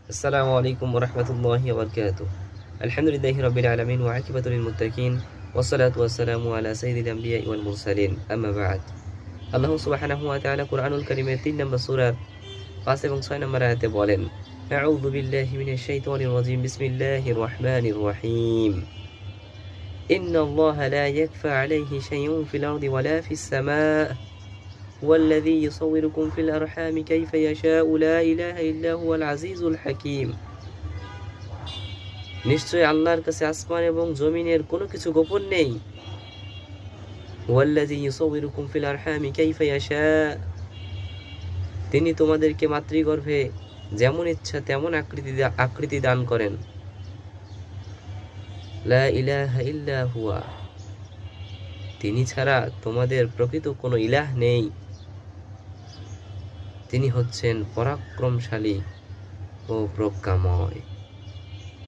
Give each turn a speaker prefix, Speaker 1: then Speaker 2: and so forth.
Speaker 1: আসসালামু আলাইকুম ওয়া রাহমাতুল্লাহি ওয়া বারাকাতুহু। আলহামদুলিল্লাহি রাব্বিল আলামিন ওয়া আকিবাতুল লিল মুত্তাকিন ওয়াসসালাতু ওয়াসসালামু আলা সাইয়্যিদিল আমবিয়া'i ওয়াল মুরসালিন। আম্মা বা'দ। আল্লাহ সুবহানাহু ওয়া তাআলা কুরআনুল কারীমের ৩ নম্বর সূরার ৫ এবং ৬ নম্বর আয়াতে বলেন, আউযু বিল্লাহি মিনাশ শাইতানির রাজীম। বিসমিল্লাহির রাহমানির রাহিম। ইন্নাল্লাহা লা ইয়াখফা আলাইহি শাইউন ফিল আরদি ওয়া লা ফিস সামা' ওয়াল্লাযী ইউসাউwirukum ফিল আরহামি কাইফা ইয়াশা'উ লা ইলাহা ইল্লা হুয়াল আজিজুল হাকীম। নিশ্চয় আল্লাহর কাছে আসমান এবং জমিনের কোনো কিছু গোপন নেই। ওয়াল্লাযী ইউসাউwirukum ফিল আরহামি কাইফা ইয়াশা', তিনি তোমাদেরকে মাতৃগর্ভে যেমন ইচ্ছা তেমন আকৃতি দান করেন। লা ইলাহা ইল্লা হুয়া, তিনি ছাড়া তোমাদের প্রকৃত কোনো ইলাহ নেই। তিনি হচ্ছেন পরাক্রমশালী ও প্রজ্ঞাময়।